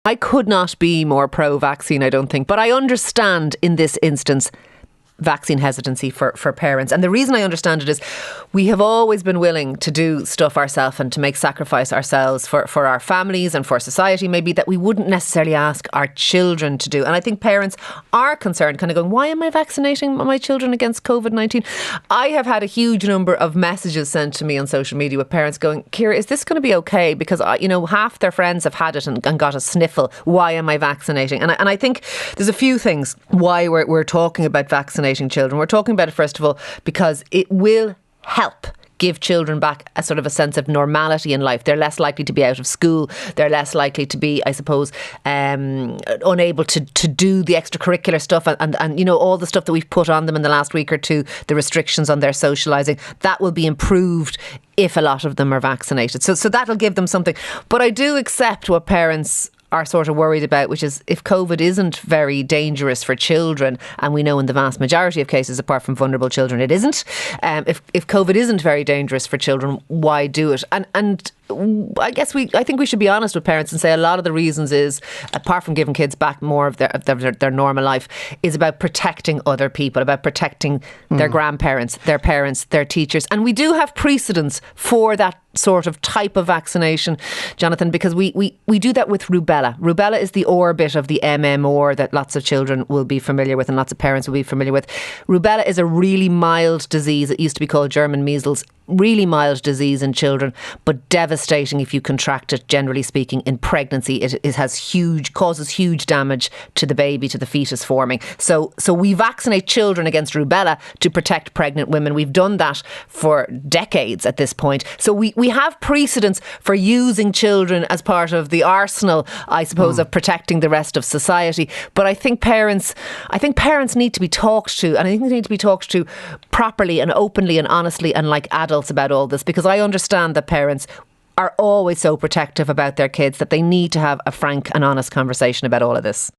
I could not be more pro-vaccine, I don't think. But I understand in this instance vaccine hesitancy for parents. And the reason I understand it is we have always been willing to do stuff ourselves and to make sacrifice ourselves for our families and for society, maybe, that we wouldn't necessarily ask our children to do. And I think parents are concerned, kind of going, why am I vaccinating my children against COVID-19? I have had a huge number of messages sent to me on social media with parents going, Ciara, is this going to be okay? Because, half their friends have had it and got a sniffle. Why am I vaccinating? And I think there's a few things why we're talking about vaccinating children. We're talking about it, first of all, because it will help give children back a sort of a sense of normality in life. They're less likely to be out of school. They're less likely to be, I suppose, unable to do the extracurricular stuff and all the stuff that we've put on them in the last week or two, the restrictions on their socialising, that will be improved if a lot of them are vaccinated. So that'll give them something. But I do accept what parents are sort of worried about, which is if COVID isn't very dangerous for children, and we know in the vast majority of cases, apart from vulnerable children, it isn't. If COVID isn't very dangerous for children, why do it? And I think we should be honest with parents and say a lot of the reasons is, apart from giving kids back more of their normal life, is about protecting other people, about protecting their grandparents, their parents, their teachers. And we do have precedents for that sort of type of vaccination, Jonathan, because we do that with rubella. Rubella is the R bit of the MMR that lots of children will be familiar with and lots of parents will be familiar with. Rubella is a really mild disease. It used to be called German measles. Really mild disease in children, but devastating if you contract it, generally speaking, in pregnancy. It causes huge damage to the baby, to the fetus forming. So we vaccinate children against rubella to protect pregnant women. We've done that for decades at this point. So we have precedents for using children as part of the arsenal, I suppose, of protecting the rest of society. But I think parents need to be talked to, and I think they need to be talked to properly and openly and honestly and like adults about all this, because I understand that parents are always so protective about their kids that they need to have a frank and honest conversation about all of this.